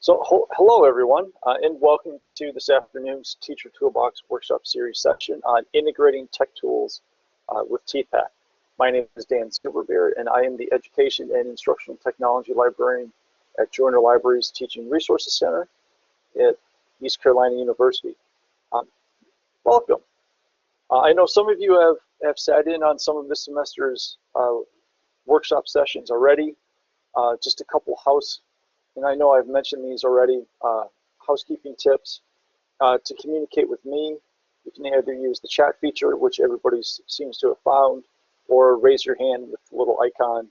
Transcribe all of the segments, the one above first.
Hello everyone, and welcome to this afternoon's Teacher Toolbox Workshop Series session on integrating tech tools with TPACK. My name is Dan Silverbeer, and I am the Education and Instructional Technology Librarian at Joiner Libraries Teaching Resources Center at East Carolina University. Welcome. I know some of you have sat in on some of this semester's workshop sessions already. Just a couple and I know I've mentioned these already, housekeeping tips. To communicate with me, you can either use the chat feature, which everybody seems to have found, or raise your hand with the little icon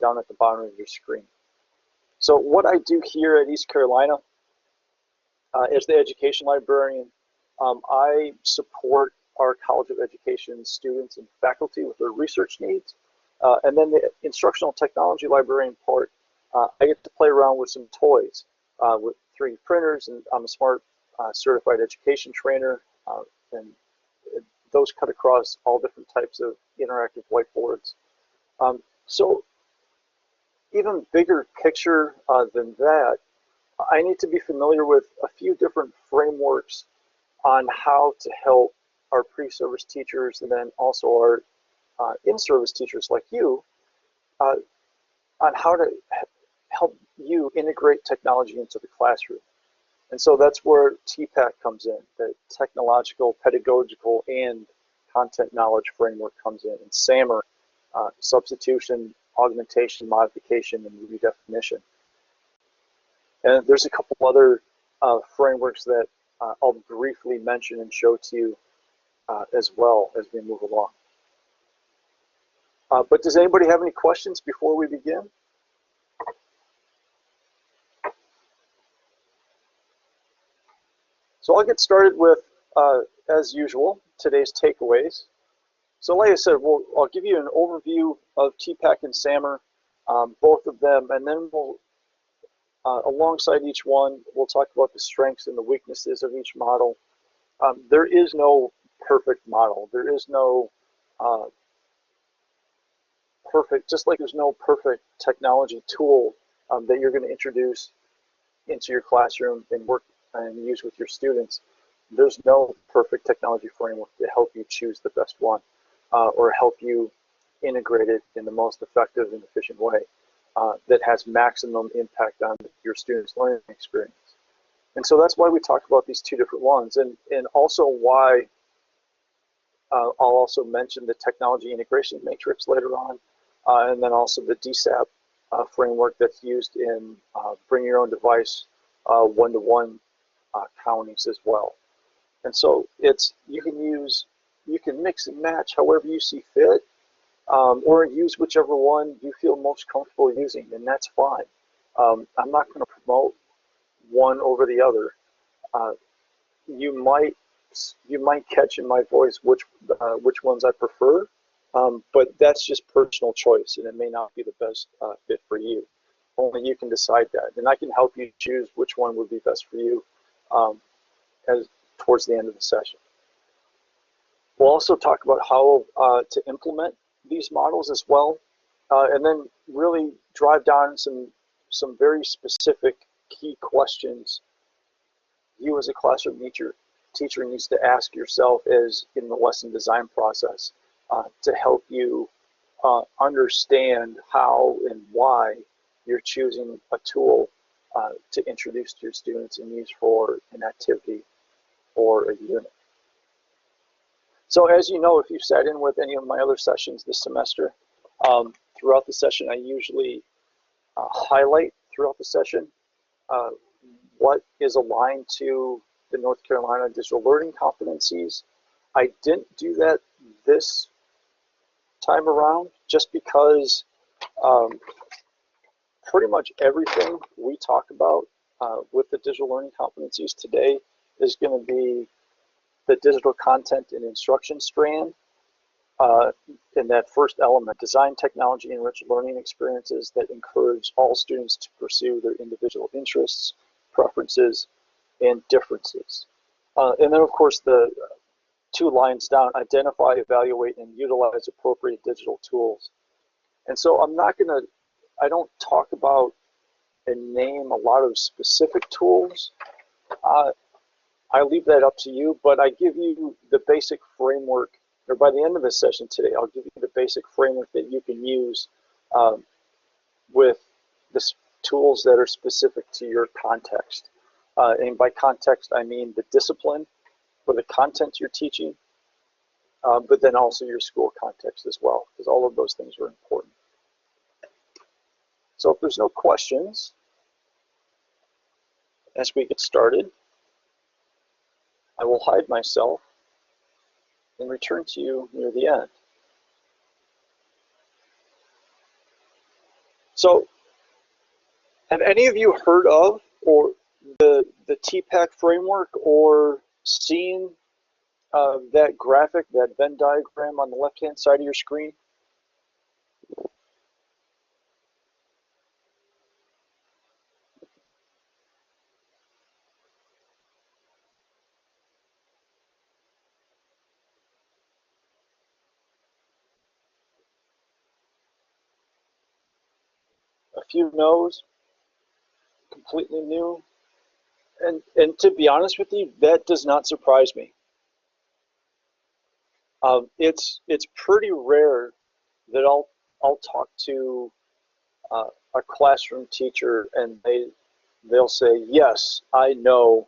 down at the bottom of your screen. So what I do here at East Carolina as the education librarian, I support our College of Education students and faculty with their research needs. And then the instructional technology librarian part, I get to play around with some toys with 3D printers, and I'm a smart certified education trainer, and those cut across all different types of interactive whiteboards. So even bigger picture than that, I need to be familiar with a few different frameworks on how to help our pre-service teachers and then also our in-service teachers like you on how to help you integrate technology into the classroom. And so that's where TPACK comes in, the Technological, Pedagogical, and Content Knowledge framework comes in, and SAMR, substitution, augmentation, modification, and redefinition. And there's a couple other frameworks that I'll briefly mention and show to you as well as we move along. But does anybody have any questions before we begin? So I'll get started with, as usual, today's takeaways. So like I said, I'll give you an overview of TPACK and SAMR, both of them, and then we'll, alongside each one, we'll talk about the strengths and the weaknesses of each model. There is no perfect model. There is no perfect, just like there's no perfect technology tool that you're going to introduce into your classroom and work and use with your students. There's no perfect technology framework to help you choose the best one or help you integrate it in the most effective and efficient way that has maximum impact on your students' learning experience. And so that's why we talk about these two different ones, and also why I'll also mention the technology integration matrix later on, and then also the DSAP framework that's used in bring your own device one-to-one counties as well. And so you can mix and match however you see fit, or use whichever one you feel most comfortable using, and that's fine. I'm not going to promote one over the other. You might catch in my voice which ones I prefer, but that's just personal choice, and it may not be the best fit for you. Only you can decide that, and I can help you choose which one would be best for you as towards the end of the session. We'll also talk about how to implement these models as well, and then really drive down some very specific key questions you as a classroom teacher needs to ask yourself as in the lesson design process to help you understand how and why you're choosing a tool to introduce to your students and use for an activity or a unit. So as you know, if you've sat in with any of my other sessions this semester, throughout the session I usually highlight throughout the session what is aligned to the North Carolina digital learning competencies. I didn't do that this time around just because pretty much everything we talk about with the digital learning competencies today is going to be the digital content and instruction strand in that first element, design technology enriched learning experiences that encourage all students to pursue their individual interests, preferences, and differences. And then of course the 2 lines down, identify, evaluate, and utilize appropriate digital tools. And so I don't talk about and name a lot of specific tools. I leave that up to you, but I give you the basic framework, or by the end of this session today, I'll give you the basic framework that you can use with the tools that are specific to your context. And by context, I mean the discipline or the content you're teaching, but then also your school context as well, because all of those things are important. So if there's no questions, as we get started, I will hide myself and return to you near the end. So, have any of you heard of or the TPACK framework, or seen that graphic, that Venn diagram on the left-hand side of your screen? A few no's, completely new. And to be honest with you, that does not surprise me. It's pretty rare that I'll talk to a classroom teacher and they'll say, yes, I know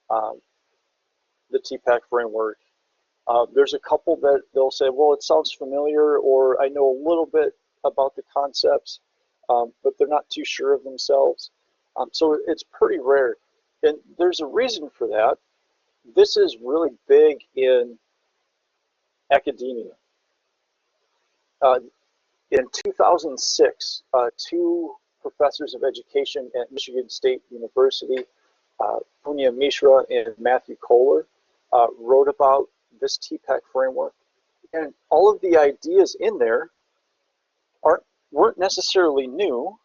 the TPACK framework. There's a couple that they'll say, well, it sounds familiar, or I know a little bit about the concepts, but they're not too sure of themselves. So it's pretty rare. And there's a reason for that. This is really big in academia. In 2006, two professors of education at Michigan State University, Punya Mishra and Matthew Kohler, wrote about this TPACK framework. And all of the ideas in there weren't necessarily new.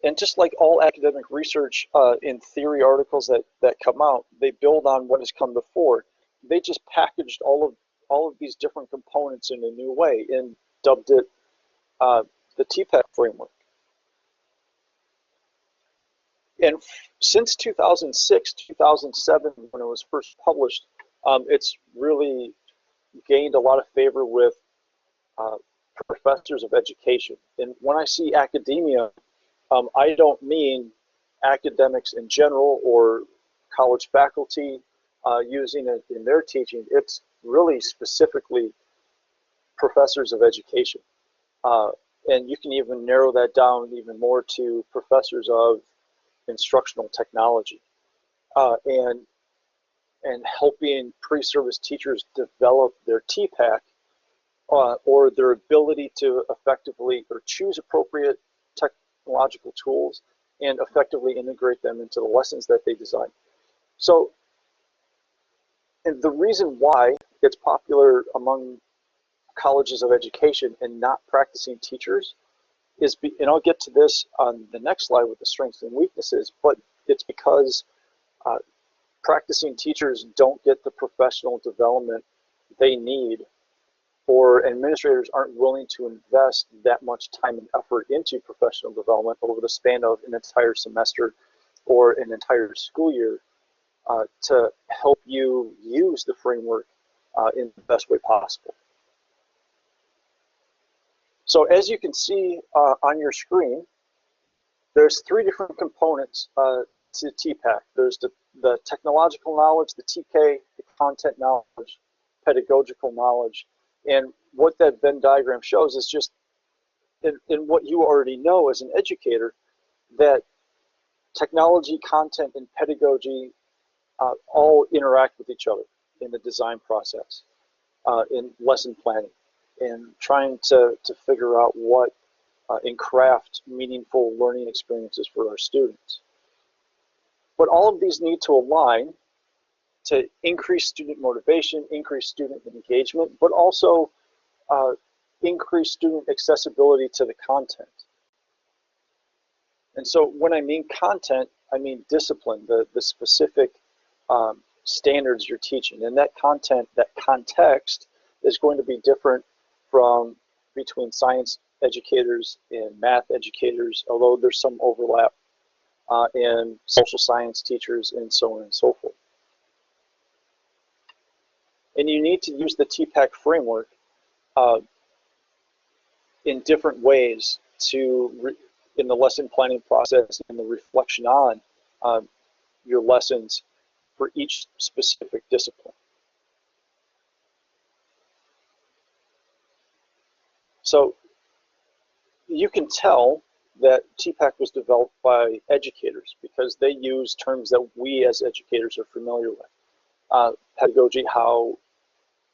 And just like all academic research in theory articles that come out, they build on what has come before. They just packaged all of these different components in a new way and dubbed it the TPACK framework. And since 2006, 2007, when it was first published, it's really gained a lot of favor with professors of education. And when I see academia, I don't mean academics in general or college faculty using it in their teaching. It's really specifically professors of education. And you can even narrow that down even more to professors of instructional technology and helping pre-service teachers develop their TPACK or their ability to effectively or choose appropriate technological tools and effectively integrate them into the lessons that they design. So, and the reason why it's popular among colleges of education and not practicing teachers is, and I'll get to this on the next slide with the strengths and weaknesses, but it's because practicing teachers don't get the professional development they need, or administrators aren't willing to invest that much time and effort into professional development over the span of an entire semester or an entire school year to help you use the framework in the best way possible. So as you can see on your screen, there's three different components to TPACK. There's the technological knowledge, the TK, the content knowledge, pedagogical knowledge. And what that Venn diagram shows is just in what you already know as an educator, that technology, content, and pedagogy all interact with each other in the design process, in lesson planning, and trying to figure out what and craft meaningful learning experiences for our students. But all of these need to align to increase student motivation, increase student engagement, but also increase student accessibility to the content. And so when I mean content, I mean discipline, the specific standards you're teaching. And that content, that context is going to be different from between science educators and math educators, although there's some overlap, and social science teachers, and so on and so forth. And you need to use the TPACK framework in different ways in the lesson planning process and the reflection on your lessons for each specific discipline. So you can tell that TPACK was developed by educators because they use terms that we as educators are familiar with. Pedagogy, how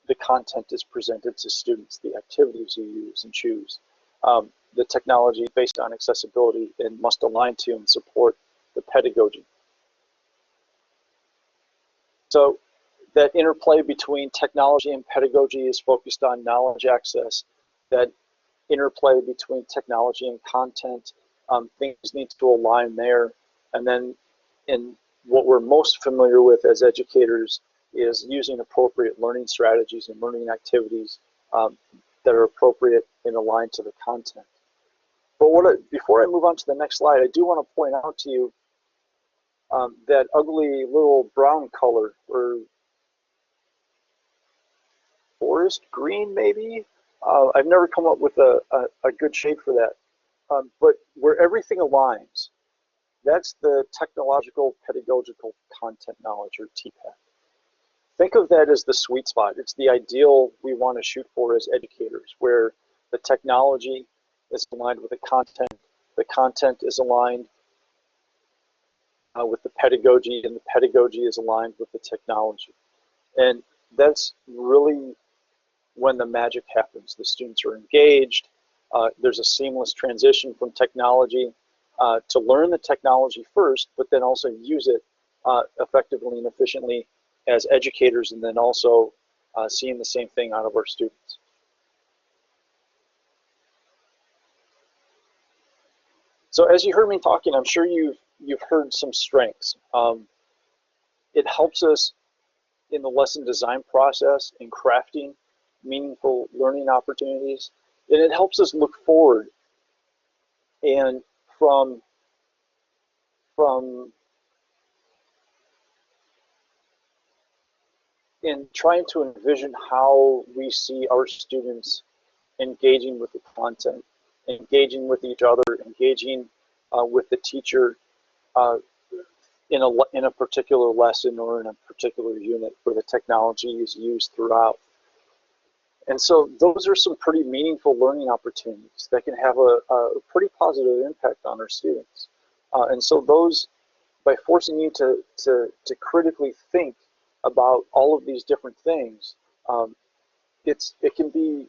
the content is presented to students, the activities you use and choose, the technology based on accessibility and must align to and support the pedagogy. So that interplay between technology and pedagogy is focused on knowledge access. That interplay between technology and content, things need to align there. And then in what we're most familiar with as educators is using appropriate learning strategies and learning activities that are appropriate and aligned to the content. But before I move on to the next slide, I do want to point out to you that ugly little brown color, or forest green maybe? I've never come up with a good shade for that. But where everything aligns, that's the technological pedagogical content knowledge, or TPACK. Think of that as the sweet spot. It's the ideal we want to shoot for as educators, where the technology is aligned with the content is aligned with the pedagogy, and the pedagogy is aligned with the technology. And that's really when the magic happens. The students are engaged. There's a seamless transition from technology to learn the technology first, but then also use it effectively and efficiently as educators, and then also seeing the same thing out of our students. So as you heard me talking, I'm sure you've heard some strengths. It helps us in the lesson design process in crafting meaningful learning opportunities, and it helps us look forward and from in trying to envision how we see our students engaging with the content, engaging with each other, engaging with the teacher in a particular lesson or in a particular unit where the technology is used throughout. And so those are some pretty meaningful learning opportunities that can have a pretty positive impact on our students. And so those, by forcing you to critically think about all of these different things, it can be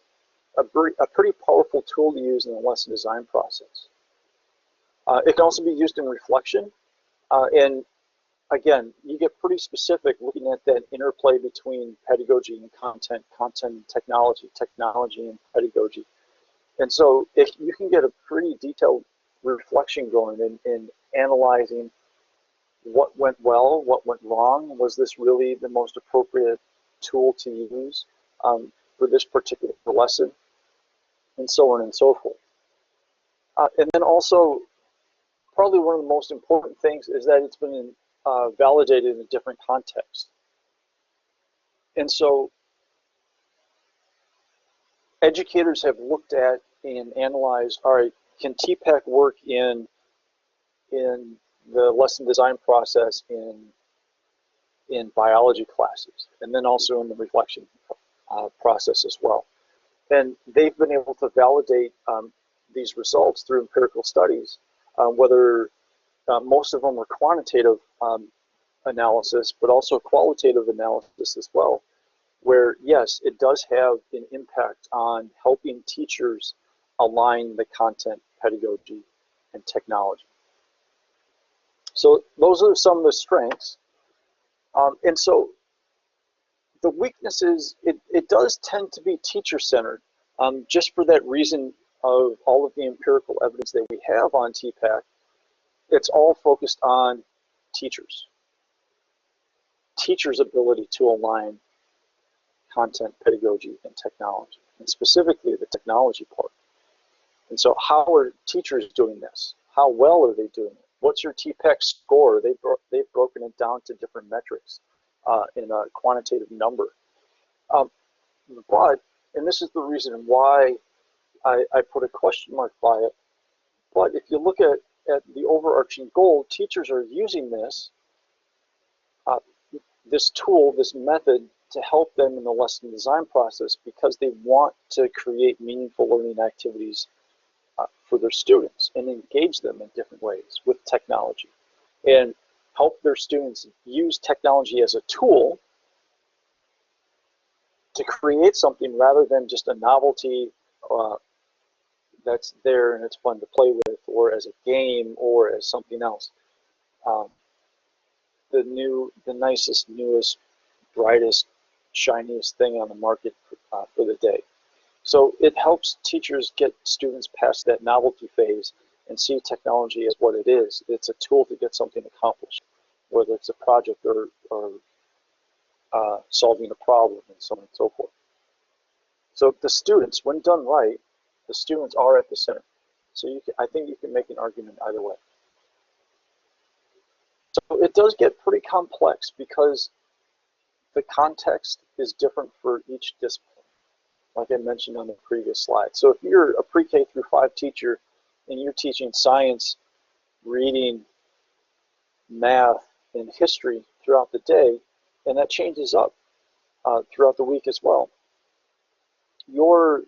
a pretty powerful tool to use in the lesson design process. It can also be used in reflection. And again, you get pretty specific looking at that interplay between pedagogy and content, content and technology, technology and pedagogy. And so if you can get a pretty detailed reflection going in analyzing what went well, what went wrong, was this really the most appropriate tool to use for this particular lesson, and so on and so forth. And then also, probably one of the most important things is that it's been validated in a different context. And so educators have looked at and analyzed, all right, can TPACK work in the lesson design process in biology classes, and then also in the reflection process as well. And they've been able to validate these results through empirical studies, whether most of them are quantitative analysis, but also qualitative analysis as well, where yes, it does have an impact on helping teachers align the content, pedagogy, and technology. So those are some of the strengths. And so the weaknesses, it does tend to be teacher-centered, just for that reason of all of the empirical evidence that we have on TPACK. It's all focused on teachers' ability to align content, pedagogy, and technology, and specifically the technology part. And so how are teachers doing this? How well are they doing it? What's your TPACK score? They've broken it down to different metrics in a quantitative number. But, and this is the reason why I put a question mark by it, but if you look at the overarching goal, teachers are using this tool, this method, to help them in the lesson design process because they want to create meaningful learning activities for their students and engage them in different ways with technology and help their students use technology as a tool to create something rather than just a novelty that's there and it's fun to play with, or as a game, or as something else. The nicest, newest, brightest, shiniest thing on the market for the day. So it helps teachers get students past that novelty phase and see technology as what it is. It's a tool to get something accomplished, whether it's a project or solving a problem and so on and so forth. So the students, when done right, the students are at the center. So I think you can make an argument either way. So it does get pretty complex because the context is different for each discipline, like I mentioned on the previous slide. So if you're a pre-K through 5 teacher and you're teaching science, reading, math, and history throughout the day, and that changes up throughout the week as well, your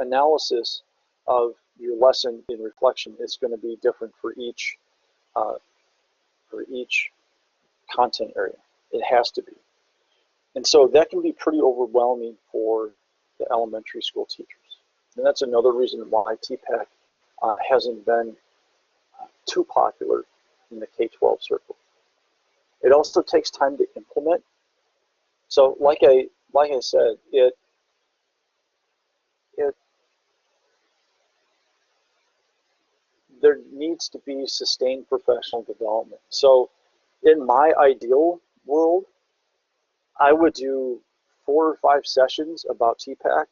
analysis of your lesson in reflection is going to be different for each content area. It has to be. And so that can be pretty overwhelming for the elementary school teachers. And that's another reason why TPACK hasn't been too popular in the K-12 circle. It also takes time to implement. So like I said, there needs to be sustained professional development. So in my ideal world, I would do 4 or 5 sessions about TPACK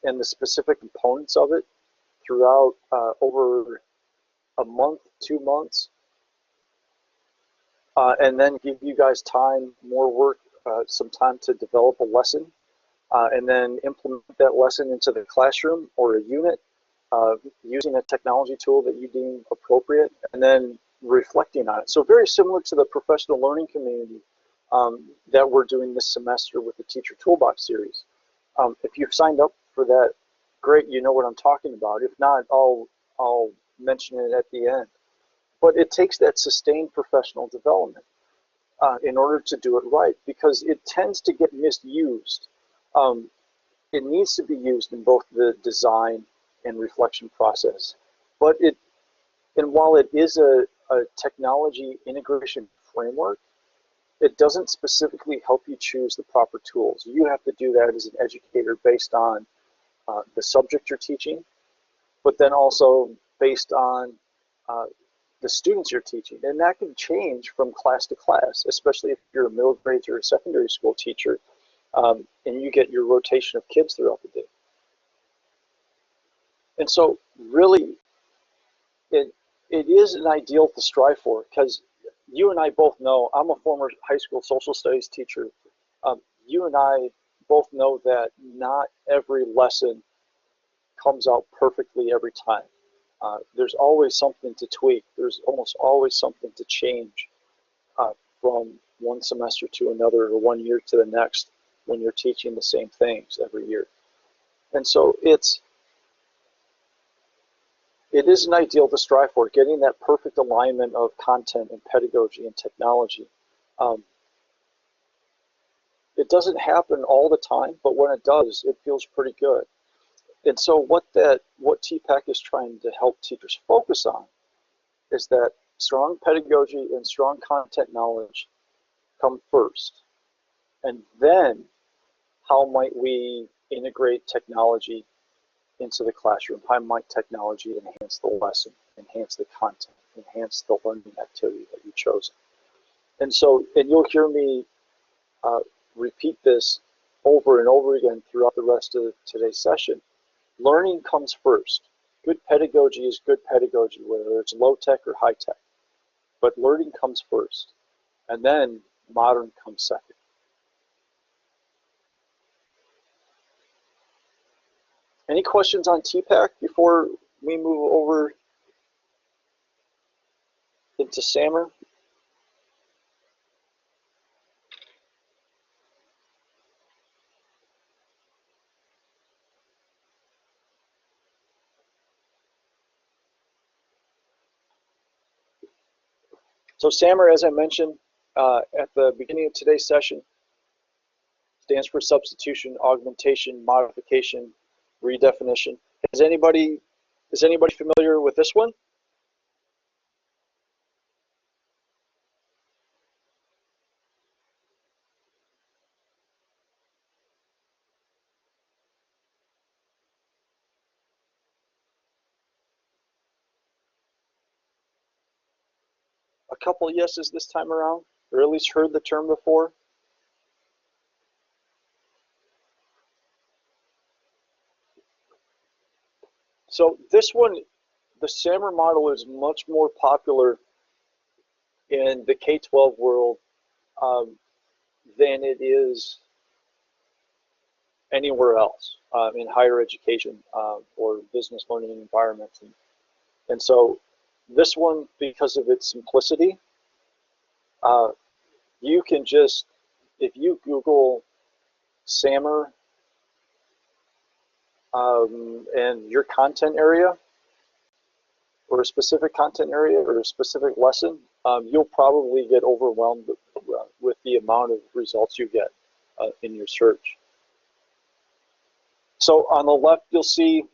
and the specific components of it throughout over a month, 2 months, and then give you guys time, more work, some time to develop a lesson, and then implement that lesson into the classroom or a unit using a technology tool that you deem appropriate, and then reflecting on it. So very similar to the professional learning community that we're doing this semester with the Teacher Toolbox series. If you've signed up for that, great, you know what I'm talking about. If not, I'll mention it at the end. But it takes that sustained professional development in order to do it right, because it tends to get misused. It needs to be used in both the design and reflection process. But while it is a technology integration framework, it doesn't specifically help you choose the proper tools. You have to do that as an educator based on the subject you're teaching, but then also based on the students you're teaching. And that can change from class to class, especially if you're a middle grade or a secondary school teacher and you get your rotation of kids throughout the day. And so really, it is an ideal to strive for, because you and I both know, I'm a former high school social studies teacher. You and I both know that not every lesson comes out perfectly every time. There's always something to tweak. There's almost always something to change from one semester to another or 1 year to the next when you're teaching the same things every year. And so it is an ideal to strive for, getting that perfect alignment of content and pedagogy and technology. It doesn't happen all the time, but when it does, it feels pretty good. And so what TPACK is trying to help teachers focus on is that strong pedagogy and strong content knowledge come first. And then how might we integrate technology into the classroom? How might technology enhance the lesson, enhance the content, enhance the learning activity that you've chosen? And you'll hear me repeat this over and over again throughout the rest of today's session. Learning comes first. Good pedagogy is good pedagogy, whether it's low tech or high tech. But learning comes first, and then modern comes second. Any questions on TPACK before we move over into SAMR? So SAMR, as I mentioned at the beginning of today's session, stands for substitution, augmentation, modification, redefinition. Is anybody familiar with this one? A couple yeses this time around, or at least heard the term before. So this one, the SAMR model is much more popular in the K-12 world than it is anywhere else in higher education or business learning environments. And so this one, because of its simplicity, you can just, if you Google SAMR and your content area, or a specific content area or a specific lesson, you'll probably get overwhelmed with the amount of results you get in your search. So on the left, you'll see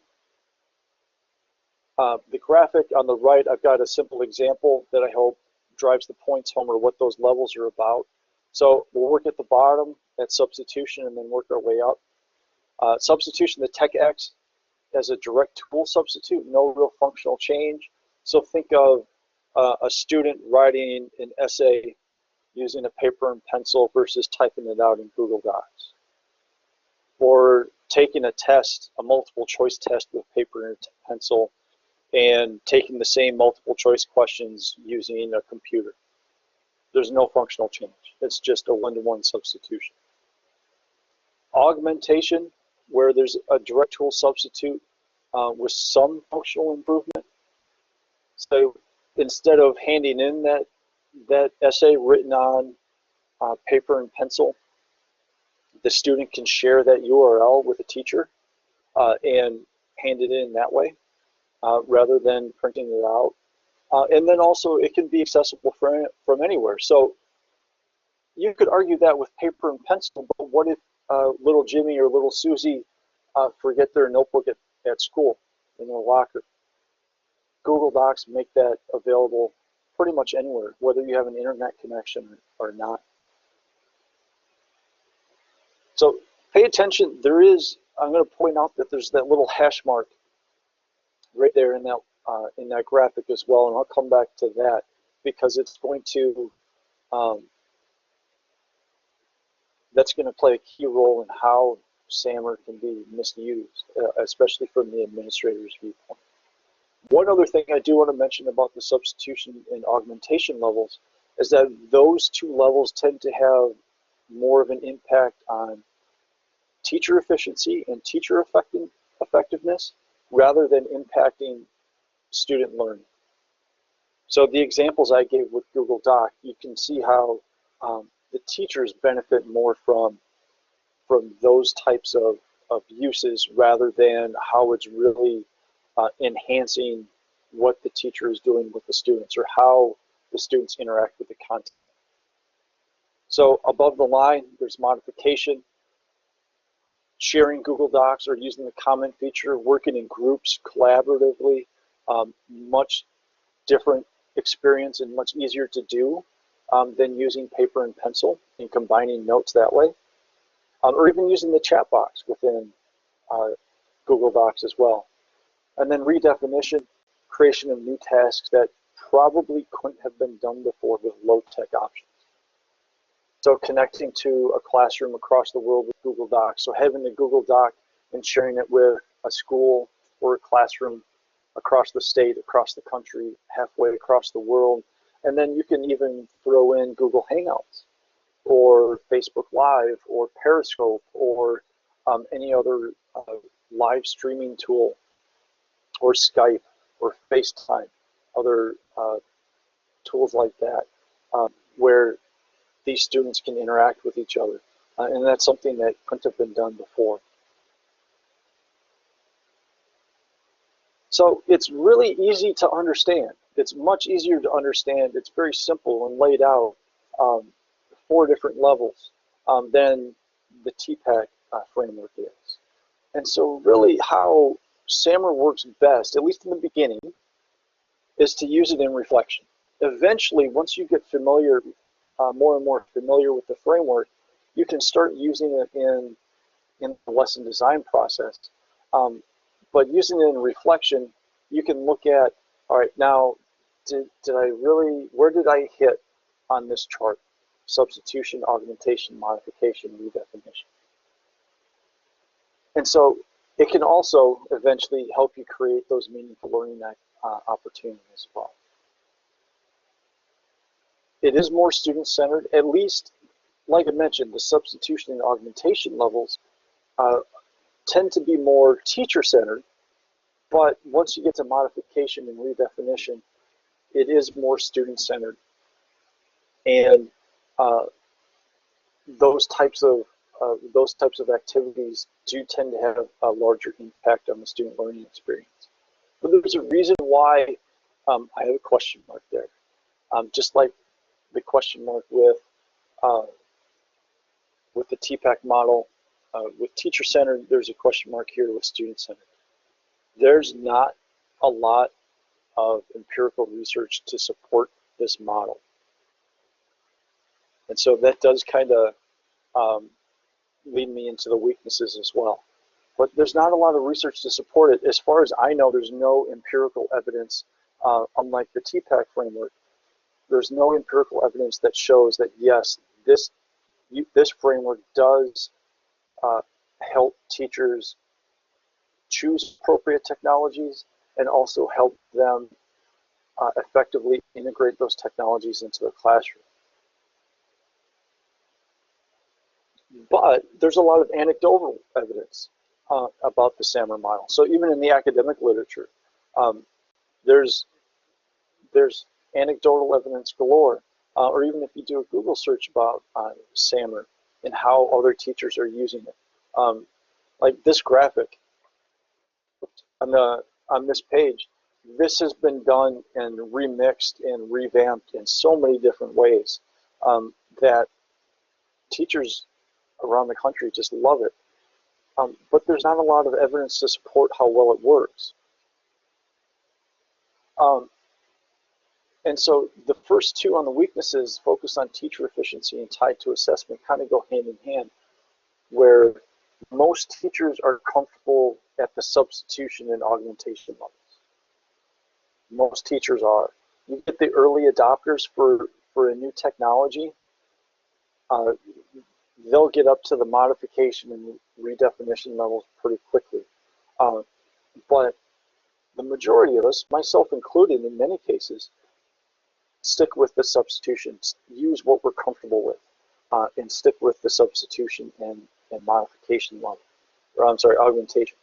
the graphic. On the right, I've got a simple example that I hope drives the points home, or what those levels are about. So we'll work at the bottom at substitution and then work our way up. Substitution, the TPACK as a direct tool substitute, no real functional change. So think of a student writing an essay using a paper and pencil versus typing it out in Google Docs. Or taking a test, a multiple choice test with paper and pencil, and taking the same multiple choice questions using a computer. There's no functional change. It's just a one-to-one substitution. Augmentation, where there's a direct tool substitute with some functional improvement. So instead of handing in that essay written on paper and pencil, the student can share that URL with a teacher and hand it in that way rather than printing it out. And then also it can be accessible from anywhere. So you could argue that with paper and pencil, but what if little Jimmy or little Susie forget their notebook at school in their locker? Google Docs make that available pretty much anywhere, whether you have an internet connection or not. So pay attention. I'm going to point out that there's that little hash mark right there in that graphic as well, and I'll come back to that because it's going to that's going to play a key role in how SAMR can be misused, especially from the administrator's viewpoint. One other thing I do want to mention about the substitution and augmentation levels is that those two levels tend to have more of an impact on teacher efficiency and teacher effectiveness rather than impacting student learning. So the examples I gave with Google Doc, you can see how the teachers benefit more from those types of uses rather than how it's really enhancing what the teacher is doing with the students or how the students interact with the content. So above the line, there's modification, sharing Google Docs or using the comment feature, working in groups collaboratively, much different experience and much easier to do than using paper and pencil and combining notes that way, or even using the chat box within Google Docs as well. And then redefinition, creation of new tasks that probably couldn't have been done before with low-tech options. So connecting to a classroom across the world with Google Docs. So having a Google Doc and sharing it with a school or a classroom across the state, across the country, halfway across the world. And then you can even throw in Google Hangouts or Facebook Live or Periscope or any other live streaming tool, or Skype or FaceTime, other tools like that, where these students can interact with each other. And that's something that couldn't have been done before. So it's really easy to understand. It's much easier to understand. It's very simple and laid out, 4 different levels than the TPACK framework is. And so really how SAMR works best, at least in the beginning, is to use it in reflection. Eventually, once you get familiar, more and more familiar with the framework, you can start using it in the lesson design process. But using it in reflection, you can look at, all right, now, did I really, where did I hit on this chart? Substitution, augmentation, modification, redefinition. And so it can also eventually help you create those meaningful learning opportunities as well. It is more student-centered, at least, like I mentioned, the substitution and augmentation levels tend to be more teacher-centered, but once you get to modification and redefinition, it is more student-centered. And those types of activities do tend to have a larger impact on the student learning experience. But there's a reason why I have a question mark there. Just like the question mark with the TPACK model, with teacher-centered, there's a question mark here with student-centered. There's not a lot of empirical research to support this model. And so that does kind of lead me into the weaknesses as well. But there's not a lot of research to support it. As far as I know, there's no empirical evidence, unlike the TPACK framework. There's no empirical evidence that shows that, yes, this framework does help teachers choose appropriate technologies and also help them effectively integrate those technologies into the classroom. But there's a lot of anecdotal evidence about the SAMR model. So even in the academic literature, there's anecdotal evidence galore, or even if you do a Google search about SAMR and how other teachers are using it. Like this graphic on this page, this has been done and remixed and revamped in so many different ways that teachers around the country just love it. But there's not a lot of evidence to support how well it works. And so the first 2 on the weaknesses, focused on teacher efficiency and tied to assessment, kind of go hand in hand, where most teachers are comfortable at the substitution and augmentation levels. Most teachers are. You get the early adopters for a new technology, they'll get up to the modification and redefinition levels pretty quickly. But the majority of us, myself included in many cases, stick with the substitutions, use what we're comfortable with, and stick with the substitution and modification level, or I'm sorry, augmentation.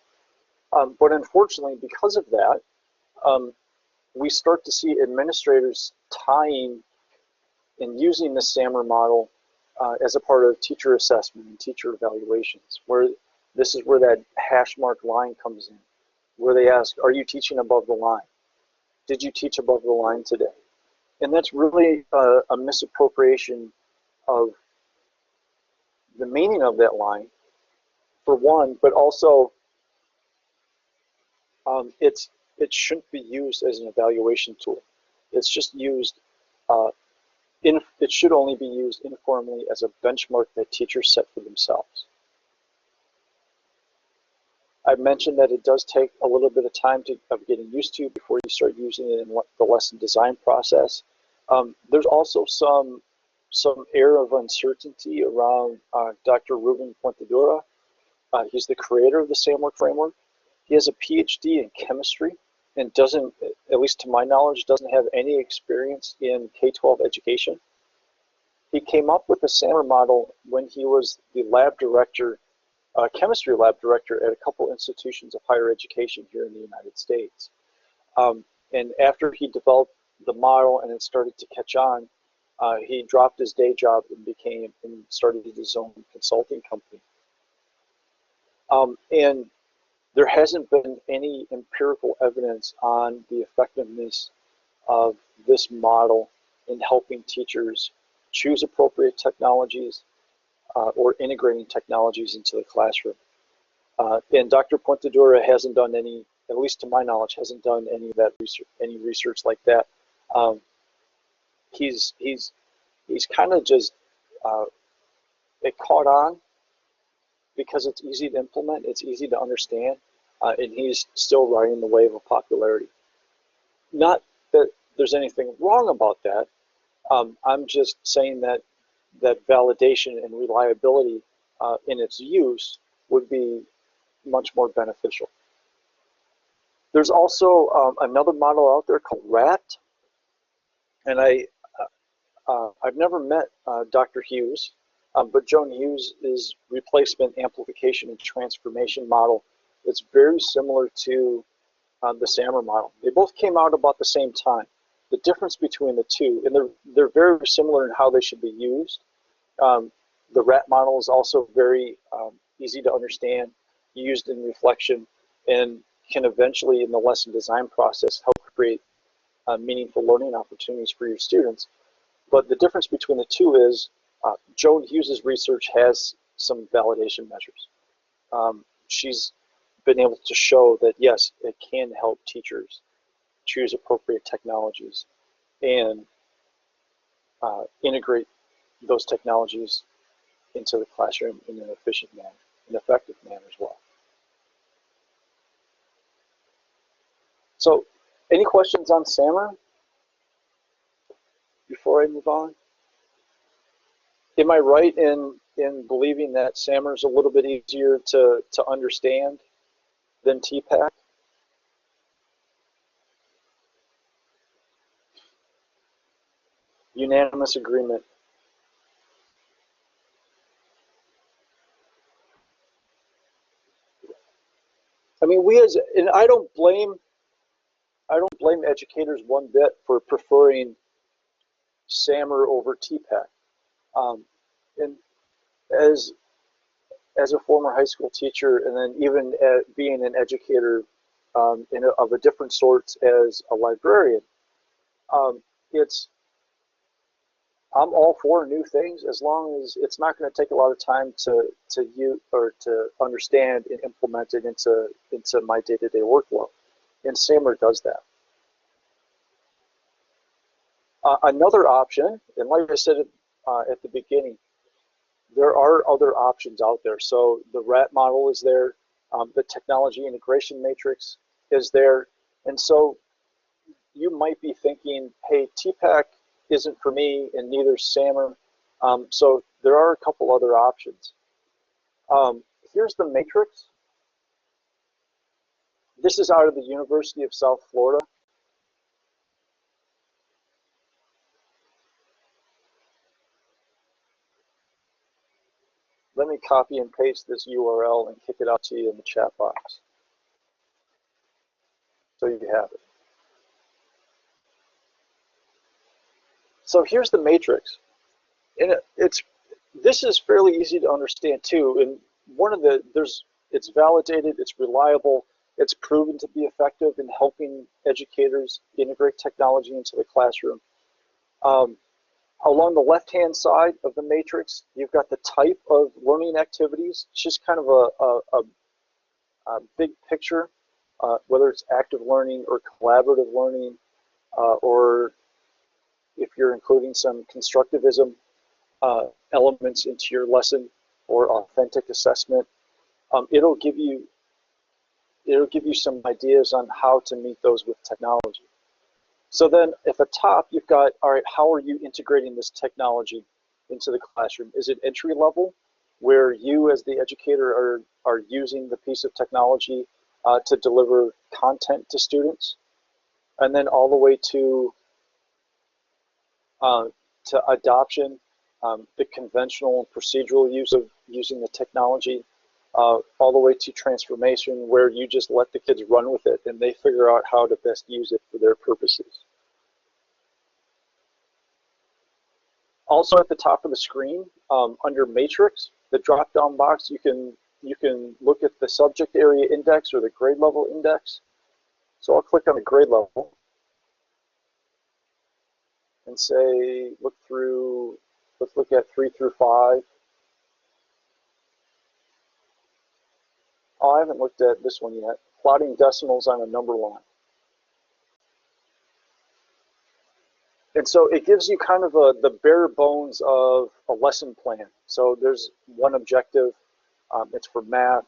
But unfortunately, because of that, we start to see administrators tying and using the SAMR model as a part of teacher assessment and teacher evaluations, where this is where that hash mark line comes in, where they ask, are you teaching above the line? Did you teach above the line today? And that's really a misappropriation of the meaning of that line, for one, but also it shouldn't be used as an evaluation tool. It's just used, it should only be used informally as a benchmark that teachers set for themselves. I've mentioned that it does take a little bit of time of getting used to before you start using it in the lesson design process. There's also some air of uncertainty around Dr. Ruben Fuentedura. He's the creator of the SAMR framework. He has a PhD in chemistry and doesn't, at least to my knowledge, doesn't have any experience in K-12 education. He came up with the SAMR model when he was the lab director, chemistry lab director at a couple institutions of higher education here in the United States. And after he developed the model and it started to catch on, he dropped his day job and started his own consulting company. And there hasn't been any empirical evidence on the effectiveness of this model in helping teachers choose appropriate technologies or integrating technologies into the classroom. And Dr. Puentedura hasn't done any, at least to my knowledge, hasn't done any of that research, any research like that. He's kind of just it caught on because it's easy to implement, it's easy to understand, and he's still riding the wave of popularity. Not that there's anything wrong about that. I'm just saying that validation and reliability in its use would be much more beneficial. There's also another model out there called RAT, and I've never met Dr. Hughes, but Joan Hughes' replacement amplification and transformation model is very similar to the SAMR model. They both came out about the same time. The difference between the two, and they're very similar in how they should be used. The RAT model is also very easy to understand, used in reflection, and can eventually, in the lesson design process, help create meaningful learning opportunities for your students. But the difference between the two is Joan Hughes' research has some validation measures. She's been able to show that, yes, it can help teachers choose appropriate technologies and integrate those technologies into the classroom in an efficient manner, an effective manner as well. So, any questions on SAMR before I move on? Am I right in believing that SAMR is a little bit easier to understand than TPACK? Unanimous agreement. I mean, and I don't blame educators one bit for preferring SAMR over TPACK. And as a former high school teacher, and then even being an educator of a different sort as a librarian, I'm all for new things as long as it's not going to take a lot of time to use or to understand and implement it into my day-to-day workflow. And SAMR does that. Another option, and like I said at the beginning, there are other options out there. So the RAT model is there, the technology integration matrix is there, and so you might be thinking, hey, TPACK isn't for me, and neither is SAMR. So there are a couple other options. Here's the matrix. This is out of the University of South Florida. Let me copy and paste this URL and kick it out to you in the chat box, so you have it. So here's the matrix, and this is fairly easy to understand too. And it's validated, it's reliable, it's proven to be effective in helping educators integrate technology into the classroom. Along the left-hand side of the matrix, you've got the type of learning activities. It's just kind of a big picture, whether it's active learning or collaborative learning, or if you're including some constructivism elements into your lesson, or authentic assessment. It'll give you some ideas on how to meet those with technology. So then at the top, you've got, all right, how are you integrating this technology into the classroom? Is it entry level, where you as the educator are using the piece of technology to deliver content to students, and then all the way to adoption, the conventional and procedural use of using the technology, all the way to transformation, where you just let the kids run with it and they figure out how to best use it for their purposes. Also at the top of the screen, under Matrix, the drop-down box, you can look at the subject area index or the grade level index. So I'll click on the grade level and say, let's look at 3 through 5. Oh, I haven't looked at this one yet. Plotting decimals on a number line. And so it gives you kind of the bare bones of a lesson plan. So there's one objective. It's for math.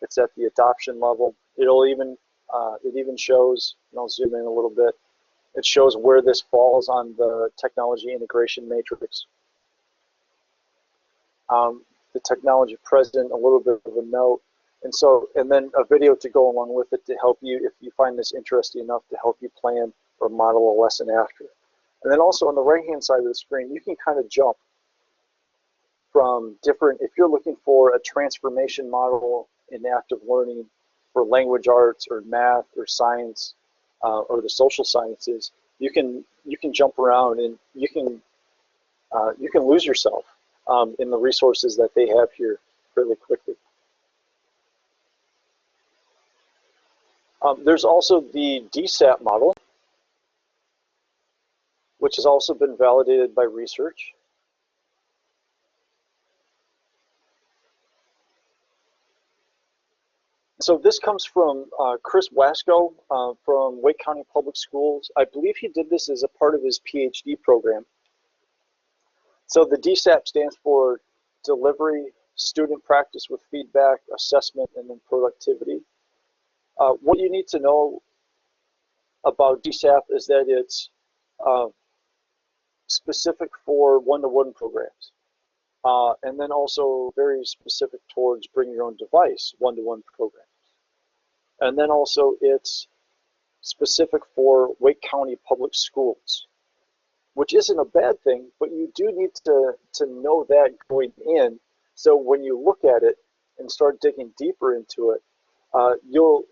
It's at the adoption level. It even shows, and I'll zoom in a little bit, it shows where this falls on the technology integration matrix. The technology president, a little bit of a note. And then a video to go along with it to help you, if you find this interesting enough, to help you plan or model a lesson after. And then also on the right-hand side of the screen, you can kind of jump from different, if you're looking for a transformation model in active learning for language arts or math or science or the social sciences, you can jump around and you can lose yourself in the resources that they have here fairly quickly. There's also the DSAP model, which has also been validated by research. So this comes from Chris Wasco from Wake County Public Schools. I believe he did this as a part of his PhD program. So the DSAP stands for Delivery, Student Practice with Feedback, Assessment, and then Productivity. What you need to know about DSAP is that it's specific for one-to-one programs. And then also very specific towards bring your own device one-to-one programs. And then also it's specific for Wake County Public Schools, which isn't a bad thing, but you do need to know that going in. So when you look at it and start digging deeper into it, you'll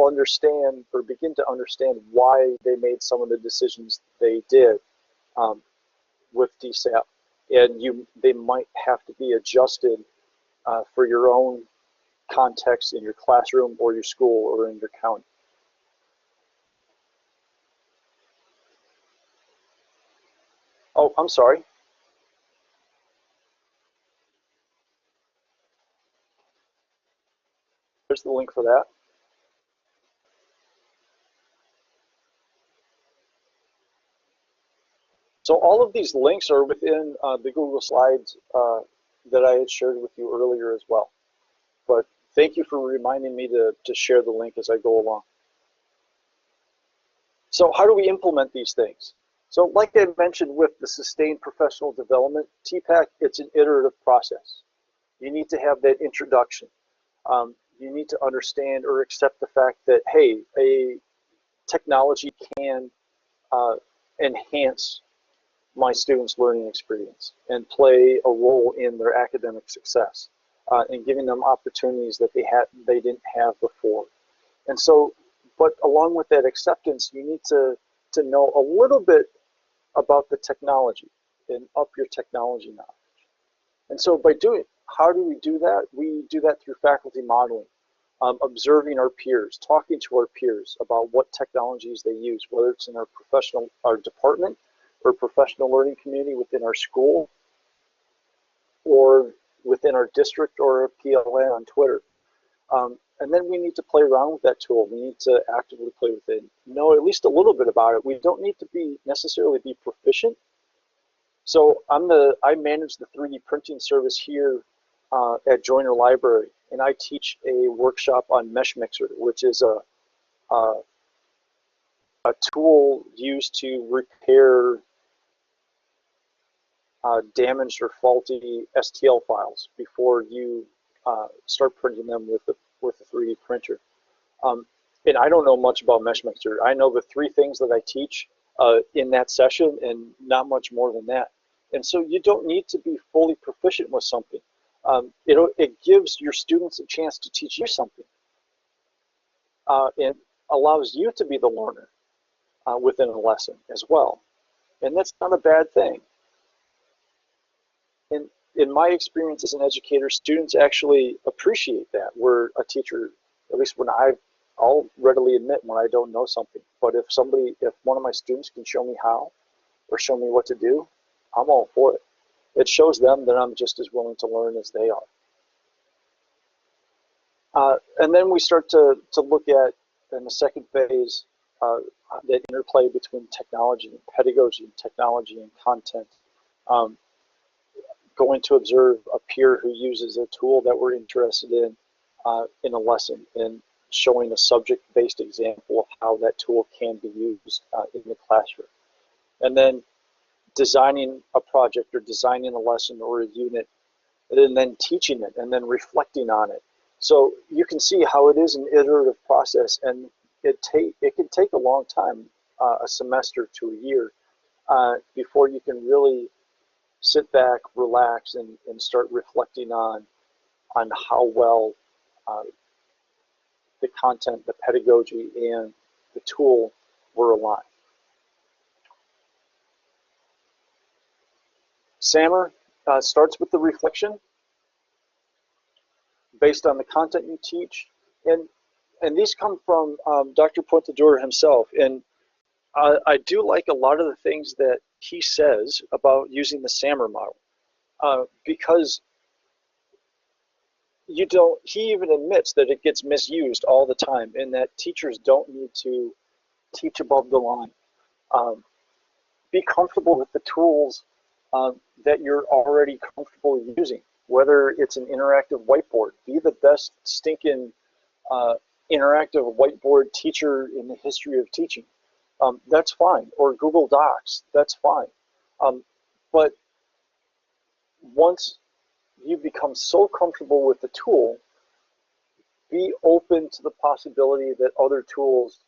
understand or begin to understand why they made some of the decisions they did with DSAP. And they might have to be adjusted for your own context in your classroom or your school or in your county. Oh, I'm sorry. There's the link for that. So all of these links are within the Google Slides that I had shared with you earlier as well. But thank you for reminding me to share the link as I go along. So how do we implement these things? So like I mentioned with the sustained professional development, TPACK, it's an iterative process. You need to have that introduction. You need to understand or accept the fact that, hey, a technology can enhance my students' learning experience and play a role in their academic success and giving them opportunities that they didn't have before. And so, but along with that acceptance, you need to know a little bit about the technology and up your technology knowledge. And so how do we do that? We do that through faculty modeling, observing our peers, talking to our peers about what technologies they use, whether it's in our department or professional learning community within our school or within our district or PLN on Twitter. And then we need to play around with that tool. We need to actively play with it, know at least a little bit about it. We don't need to necessarily be proficient. So I manage the 3D printing service here at Joyner Library, and I teach a workshop on Mesh Mixer, which is a tool used to repair damaged or faulty STL files before you start printing them with a 3D printer. And I don't know much about Meshmixer. I know the 3 things that I teach in that session and not much more than that. And so you don't need to be fully proficient with something. It gives your students a chance to teach you something. And allows you to be the learner within a lesson as well. And that's not a bad thing. And in my experience as an educator, students actually appreciate that, where a teacher, at least I'll readily admit when I don't know something. But if one of my students can show me how or show me what to do, I'm all for it. It shows them that I'm just as willing to learn as they are. And then we start to look at, in the second phase, that interplay between technology and pedagogy, and technology and content. Going to observe a peer who uses a tool that we're interested in a lesson, and showing a subject-based example of how that tool can be used in the classroom. And then designing a project or designing a lesson or a unit, and then teaching it and then reflecting on it. So you can see how it is an iterative process, and it can take a long time, a semester to a year, before you can really sit back, relax, and start reflecting on how well the content, the pedagogy, and the tool were aligned. SAMR starts with the reflection based on the content you teach, and these come from Dr. Pontador himself, and I do like a lot of the things that he says about using the SAMR model, because he even admits that it gets misused all the time, and that teachers don't need to teach above the line. Be comfortable with the tools that you're already comfortable using, whether it's an interactive whiteboard. Be the best stinking interactive whiteboard teacher in the history of teaching. That's fine. Or Google Docs, that's fine. But once you become so comfortable with the tool, be open to the possibility that other tools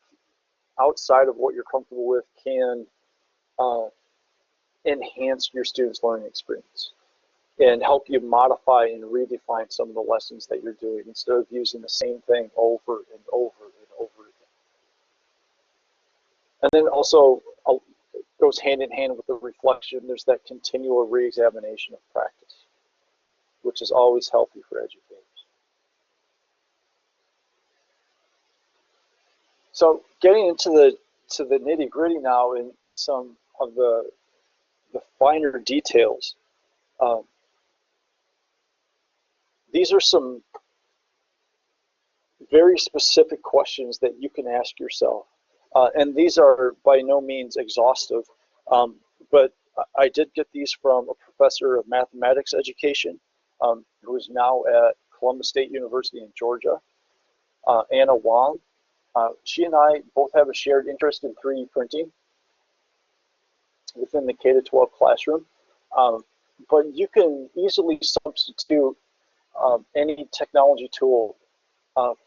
outside of what you're comfortable with can enhance your students' learning experience and help you modify and redefine some of the lessons that you're doing, instead of using the same thing over and over and over again. And then also goes hand in hand with the reflection, there's that continual re-examination of practice, which is always healthy for educators. So getting into the nitty-gritty now in some of the finer details. These are some very specific questions that you can ask yourself. And these are by no means exhaustive, but I did get these from a professor of mathematics education who is now at Columbus State University in Georgia, Anna Wong. She and I both have a shared interest in 3D printing within the K-12 classroom, but you can easily substitute any technology tool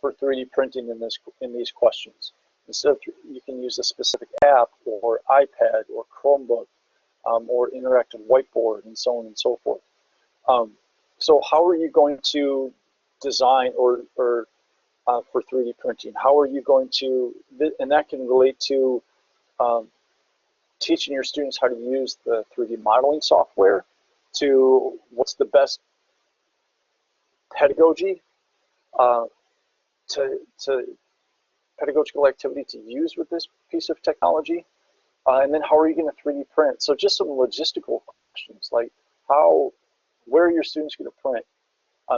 for 3D printing in these questions. Instead of, you can use a specific app or iPad or Chromebook or interactive whiteboard and so on and so forth. So how are you going to design or for 3D printing? How are you going to, and that can relate to teaching your students how to use the 3D modeling software, to what's the best pedagogy to pedagogical activity to use with this piece of technology, and then how are you going to 3D print? So just some logistical questions like where are your students going to print?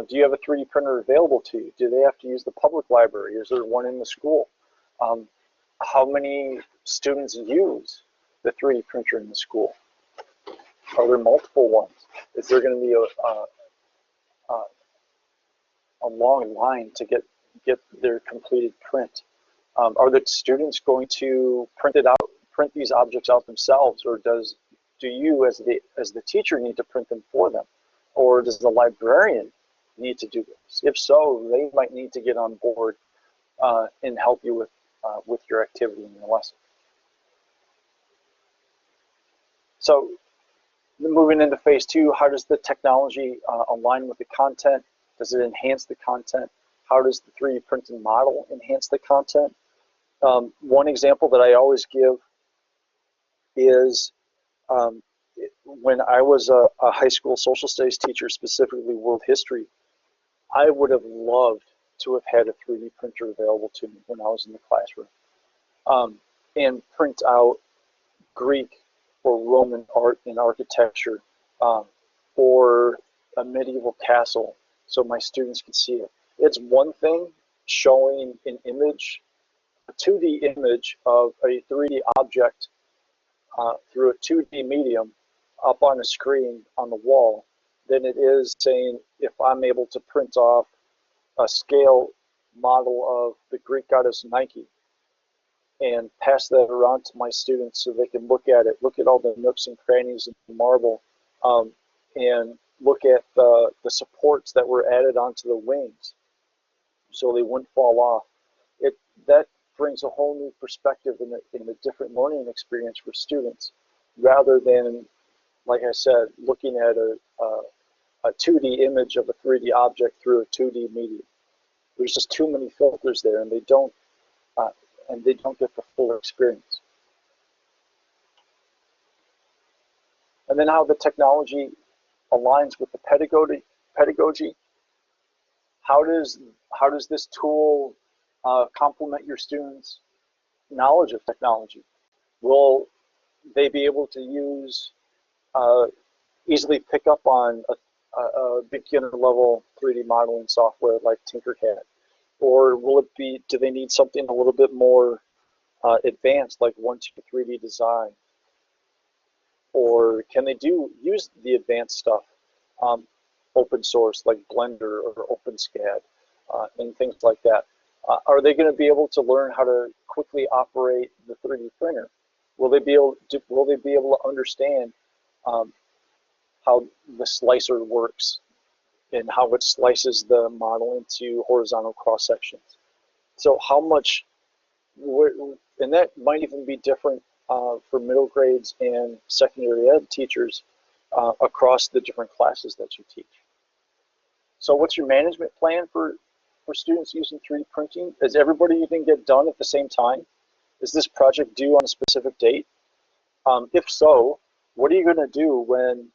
Do you have a 3D printer available to you? Do they have to use the public library? Is there one in the school? How many students use the 3D printer in the school? Are there multiple ones? Is there going to be a long line to get their completed print? Are the students going to print these objects out themselves, or do you as the teacher need to print them for them? Or does the librarian need to do this? If so, they might need to get on board and help you with your activity in your lesson. So moving into phase 2, how does the technology align with the content? Does it enhance the content? How does the 3D printing model enhance the content? One example that I always give is when I was a high school social studies teacher, specifically world history, I would have loved to have had a 3D printer available to me when I was in the classroom, and print out Greek or Roman art and architecture, or a medieval castle so my students could see it. It's one thing showing an image, a 2D image of a 3D object through a 2D medium up on a screen on the wall than it is saying, if I'm able to print off a scale model of the Greek goddess Nike and pass that around to my students so they can look at it, look at all the nooks and crannies in the marble, and look at the supports that were added onto the wings so they wouldn't fall off. That brings a whole new perspective in a different learning experience for students, rather than, like I said, looking at a 2D image of a 3D object through a 2D medium. There's just too many filters there, and they don't get the full experience. And then how the technology aligns with the pedagogy. How does this tool complement your students' knowledge of technology? Will they be able to use, easily pick up on a beginner level 3D modeling software like Tinkercad? Or will it be, do they need something a little bit more advanced, like 1-2-3D design? Or can they use the advanced stuff, open source like Blender or OpenSCAD, and things like that? Are they going to be able to learn how to quickly operate the 3D printer? Will they be able to understand how the slicer works and how it slices the model into horizontal cross sections? So how much, and that might even be different for middle grades and secondary ed teachers across the different classes that you teach. So what's your management plan for students using 3D printing? Is everybody even get done at the same time? Is this project due on a specific date? If so, what are you going to do when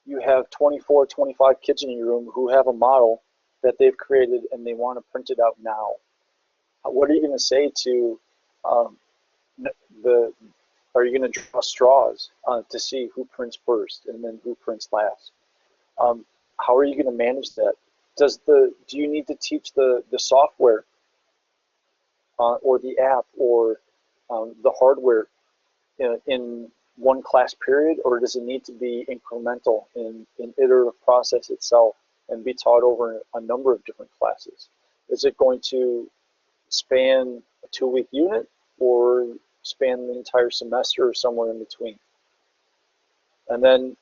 you have 24, 25 kids in your room who have a model that they've created and they want to print it out now? What are you going to say to are you going to draw straws to see who prints first and then who prints last? How are you going to manage that? Do you need to teach the software or the app or the hardware in one class period, or does it need to be incremental in iterative process itself and be taught over a number of different classes? Is it going to span a 2-week unit or span the entire semester or somewhere in between? And then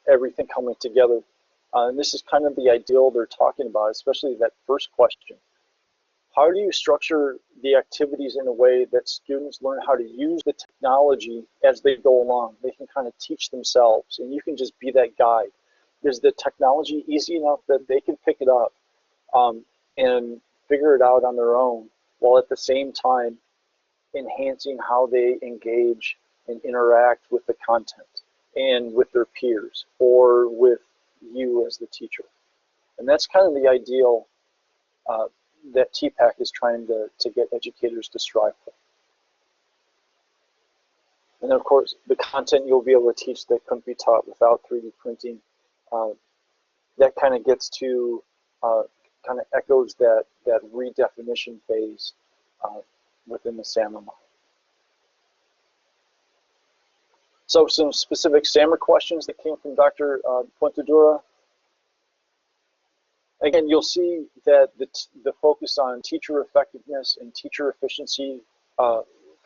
everything coming together. And this is kind of the ideal they're talking about, especially that first question. How do you structure the activities in a way that students learn how to use the technology as they go along? They can kind of teach themselves, and you can just be that guide. Is the technology easy enough that they can pick it up and figure it out on their own, while at the same time enhancing how they engage and interact with the content and with their peers or with you as the teacher? And that's kind of the ideal that TPACK is trying to get educators to strive for. And then, of course, the content you'll be able to teach that couldn't be taught without 3D printing. That kind of gets to, kind of echoes that redefinition phase within the SAMR model. So some specific SAMR questions that came from Dr. Puentedura. Again, you'll see that the focus on teacher effectiveness and teacher efficiency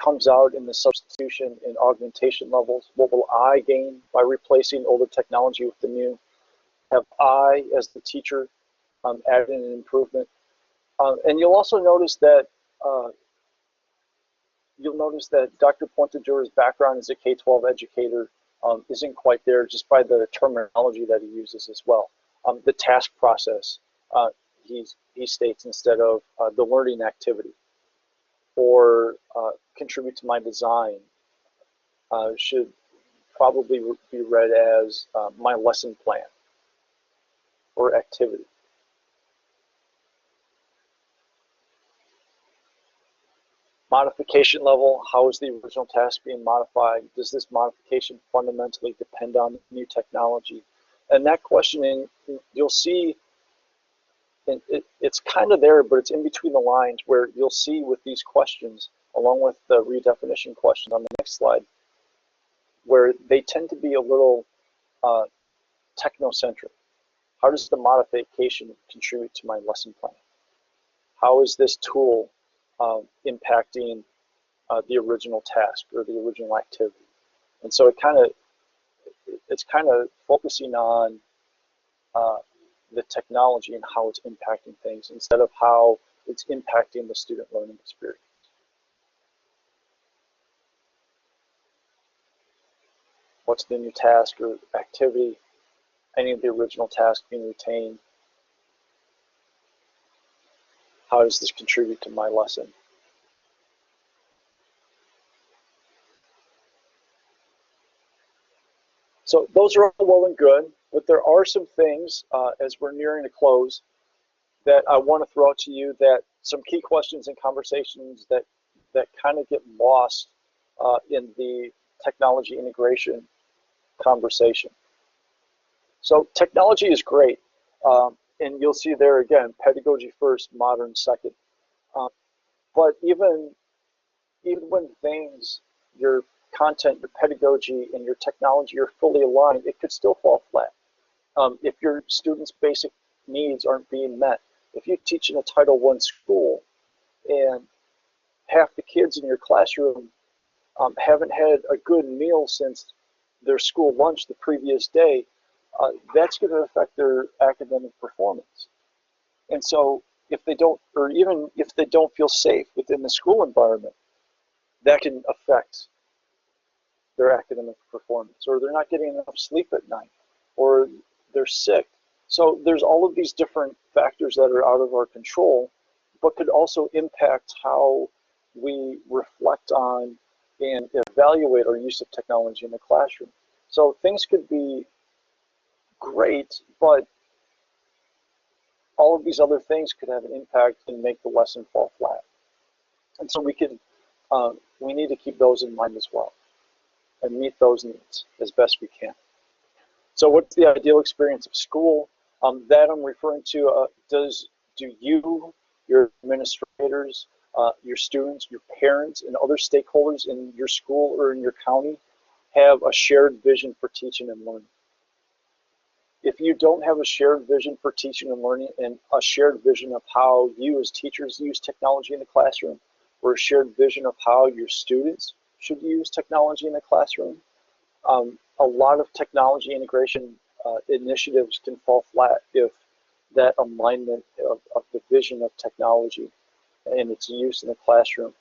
comes out in the substitution and augmentation levels. What will I gain by replacing older technology with the new? Have I, as the teacher, added an improvement? And you'll also notice that you'll notice that Dr. Pontedur's background as a K-12 educator isn't quite there, just by the terminology that he uses as well. The task process, he states instead of the learning activity, or contribute to my design, should probably be read as my lesson plan or activity. Modification level, how is the original task being modified? Does this modification fundamentally depend on new technology? And that questioning, you'll see, it's kind of there, but it's in between the lines, where you'll see with these questions, along with the redefinition questions on the next slide, where they tend to be a little technocentric. How does the modification contribute to my lesson plan? How is this tool impacting the original task or the original activity? And so it's kind of focusing on the technology and how it's impacting things, instead of how it's impacting the student learning experience. What's the new task or activity? Any of the original tasks being retained? How does this contribute to my lesson? So those are all well and good, but there are some things as we're nearing a close that I want to throw out to you, that some key questions and conversations that kind of get lost in the technology integration conversation. So technology is great, and you'll see there again, pedagogy first, modern second. But even when things, your content, your pedagogy, and your technology are fully aligned, it could still fall flat. If your students' basic needs aren't being met, if you teach in a Title I school and half the kids in your classroom haven't had a good meal since their school lunch the previous day, that's going to affect their academic performance. And so if they don't, or even if they don't feel safe within the school environment, that can affect their academic performance, or they're not getting enough sleep at night, or they're sick. So there's all of these different factors that are out of our control, but could also impact how we reflect on and evaluate our use of technology in the classroom. So things could be great, but all of these other things could have an impact and make the lesson fall flat. And so we need to keep those in mind as well, and meet those needs as best we can. So what's the ideal experience of school? That I'm referring to, do you, your administrators, your students, your parents, and other stakeholders in your school or in your county have a shared vision for teaching and learning? If you don't have a shared vision for teaching and learning, and a shared vision of how you as teachers use technology in the classroom, or a shared vision of how your students should use technology in the classroom, a lot of technology integration initiatives can fall flat if that alignment of the vision of technology and its use in the classroom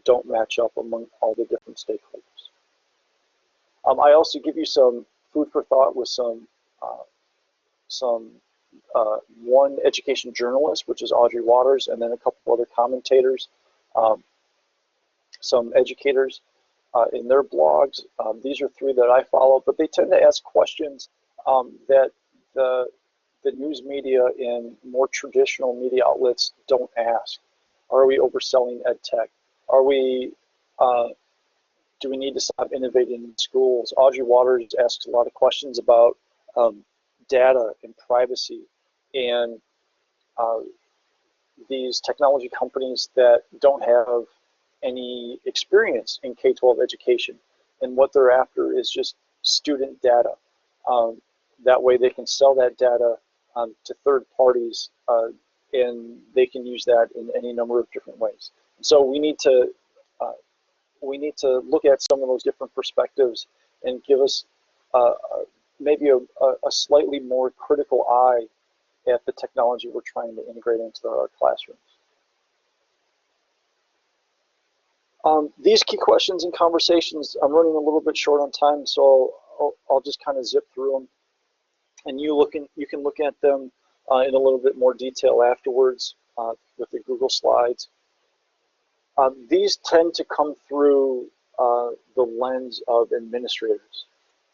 don't match up among all the different stakeholders. I also give you some food for thought with some one education journalist, which is Audrey Waters, and then a couple other commentators, some educators in their blogs. These are three that I follow, but they tend to ask questions that the news media and more traditional media outlets don't ask. Are we overselling ed tech? Are we, do we need to stop innovating in schools? Audrey Waters asks a lot of questions about data and privacy, and these technology companies that don't have any experience in K-12 education, and what they're after is just student data. That way they can sell that data to third parties, and they can use that in any number of different ways. So we need to look at some of those different perspectives and give us maybe a slightly more critical eye at the technology we're trying to integrate into our classrooms. These key questions and conversations, I'm running a little bit short on time, so I'll just kind of zip through them, and you can look at them in a little bit more detail afterwards with the Google Slides. These tend to come through the lens of administrators.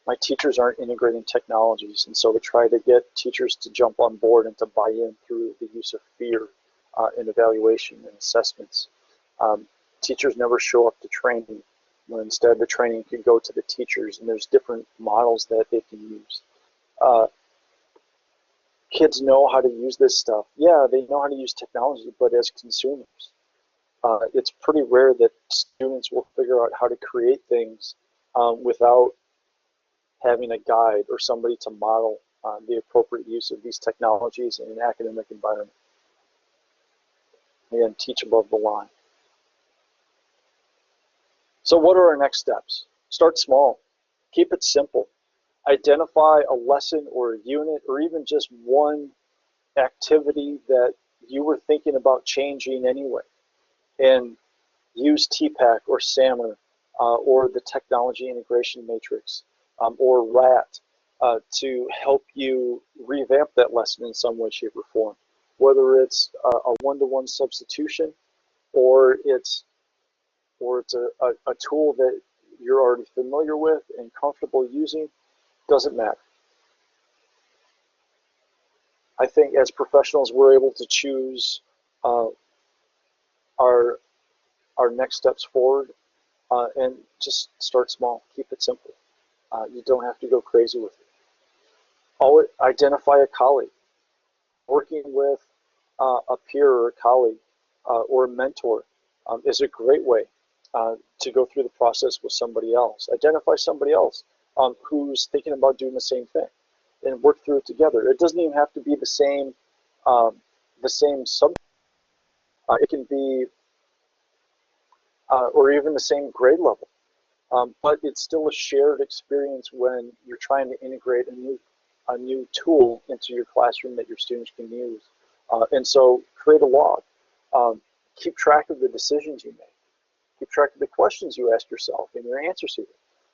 My teachers aren't integrating technologies, and so to try to get teachers to jump on board and to buy in through the use of fear in evaluation and assessments. Teachers never show up to training, when instead the training can go to the teachers, and there's different models that they can use. Kids know how to use this stuff. Yeah, they know how to use technology, but as consumers, it's pretty rare that students will figure out how to create things without having a guide or somebody to model the appropriate use of these technologies in an academic environment. Again, teach above the line. So what are our next steps? Start small. Keep it simple. Identify a lesson or a unit or even just one activity that you were thinking about changing anyway, and use TPACK or SAMR or the Technology Integration Matrix or RAT to help you revamp that lesson in some way, shape, or form. Whether it's a one-to-one substitution or it's a tool that you're already familiar with and comfortable using, doesn't matter. I think as professionals, we're able to choose our next steps forward and just start small. Keep it simple. You don't have to go crazy with it. Always identify a colleague. Working with a peer or a colleague or a mentor is a great way to go through the process with somebody else. Identify somebody else who's thinking about doing the same thing, and work through it together. It doesn't even have to be the same subject. It can be, or even the same grade level. But it's still a shared experience when you're trying to integrate a new tool into your classroom that your students can use. And so create a log. Keep track of the decisions you make. Keep track of the questions you ask yourself and your answers to them.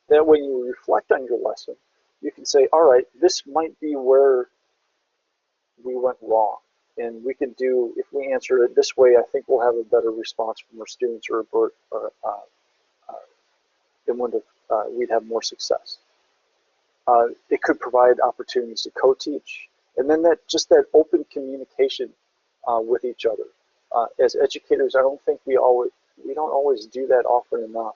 That when you reflect on your lesson, you can say, all right, this might be where we went wrong. And we can do, if we answer it this way, I think we'll have a better response from our students, and we'd have more success. It could provide opportunities to co-teach. And then that open communication with each other. As educators, I don't think we don't always do that often enough.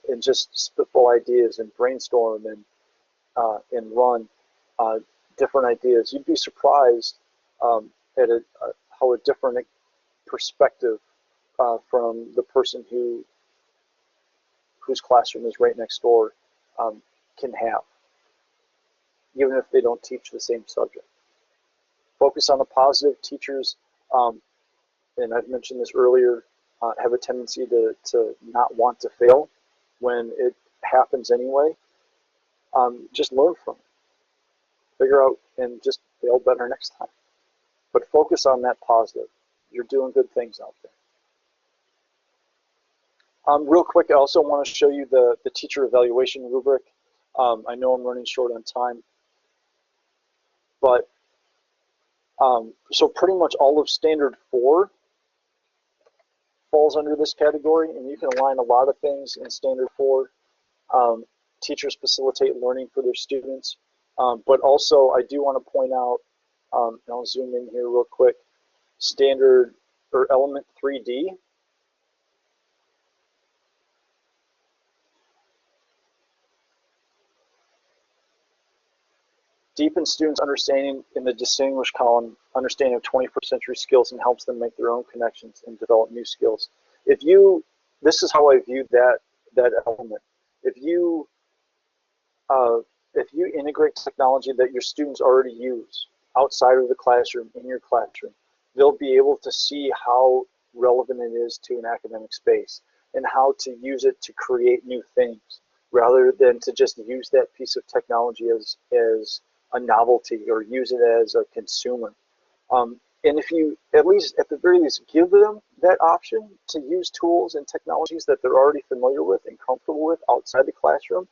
And just spitball ideas and brainstorm and run different ideas. You'd be surprised at how a different perspective from the person whose classroom is right next door can have, even if they don't teach the same subject. Focus on the positive. Teachers, and I've mentioned this earlier, have a tendency to not want to fail when it happens anyway. Just learn from it. Figure out and just fail better next time. But focus on that positive. You're doing good things out there. Real quick, I also want to show you the teacher evaluation rubric. I know I'm running short on time, but so pretty much all of Standard 4 falls under this category, and you can align a lot of things in Standard 4. Teachers facilitate learning for their students, but also I do want to point out, and I'll zoom in here real quick, Standard or Element 3D. Deepen students' understanding in the distinguished column, understanding of 21st century skills, and helps them make their own connections and develop new skills. This is how I view that element. If you integrate technology that your students already use outside of the classroom, in your classroom, they'll be able to see how relevant it is to an academic space and how to use it to create new things, rather than to just use that piece of technology as a novelty or use it as a consumer. And if you at least, at the very least, give them that option to use tools and technologies that they're already familiar with and comfortable with outside the classroom,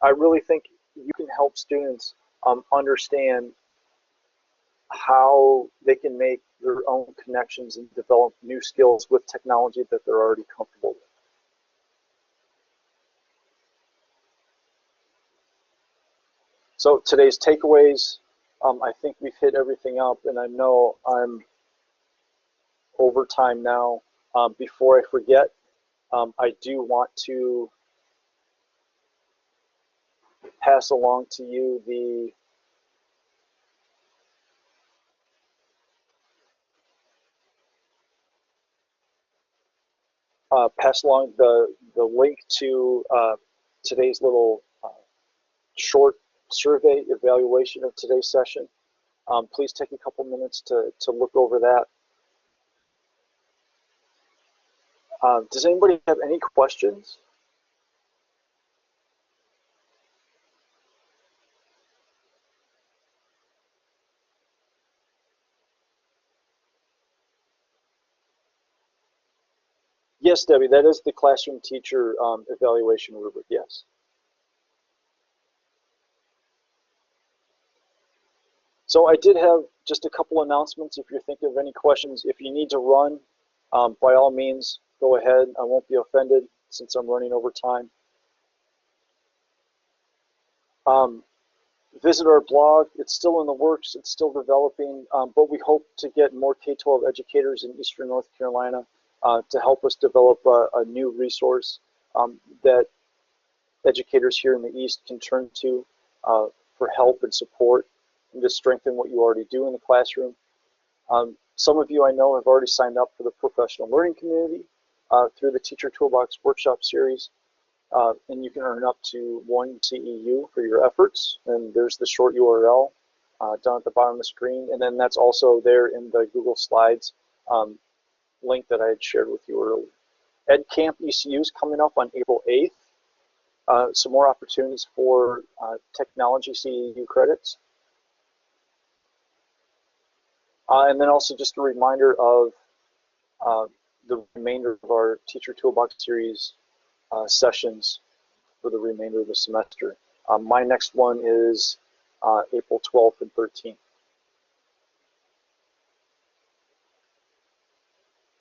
I really think you can help students understand how they can make their own connections and develop new skills with technology that they're already comfortable with. So today's takeaways, I think we've hit everything up, and I know I'm over time now. Before I forget, I do want to pass along to you the link to today's little short survey evaluation of today's session. Please take a couple minutes to look over that. Does anybody have any questions? Yes, Debbie, that is the classroom teacher evaluation rubric, yes. So I did have just a couple announcements if you're thinking of any questions. If you need to run, by all means, go ahead. I won't be offended since I'm running over time. Visit our blog. It's still in the works. It's still developing, but we hope to get more K-12 educators in Eastern North Carolina to help us develop a new resource that educators here in the East can turn to for help and support and to strengthen what you already do in the classroom. Some of you I know have already signed up for the professional learning community through the Teacher Toolbox workshop series, and you can earn up to 1 CEU for your efforts, and there's the short URL down at the bottom of the screen, and then that's also there in the Google Slides link that I had shared with you earlier. EdCamp ECU is coming up on April 8th. Some more opportunities for technology CEU credits. And then also just a reminder of the remainder of our Teacher Toolbox series sessions for the remainder of the semester. My next one is April 12th and 13th.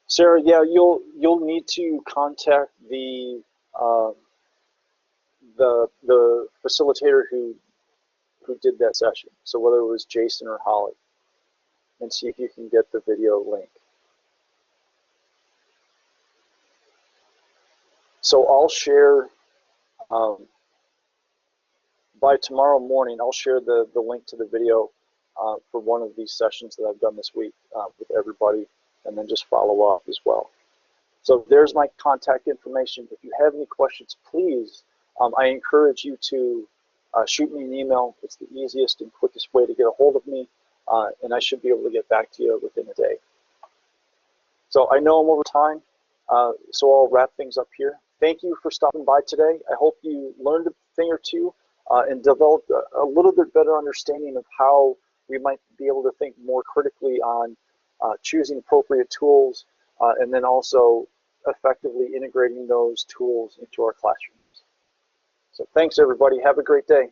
Sarah, yeah, you'll need to contact the facilitator who did that session. So whether it was Jason or Holly, and see if you can get the video link. So I'll share, by tomorrow morning, I'll share the link to the video for one of these sessions that I've done this week with everybody, and then just follow up as well. So there's my contact information. If you have any questions, please, I encourage you to shoot me an email. It's the easiest and quickest way to get a hold of me, and I should be able to get back to you within a day. So I know I'm over time, so I'll wrap things up here. Thank you for stopping by today. I hope you learned a thing or two and developed a little bit better understanding of how we might be able to think more critically on choosing appropriate tools and then also effectively integrating those tools into our classrooms. So thanks, everybody. Have a great day.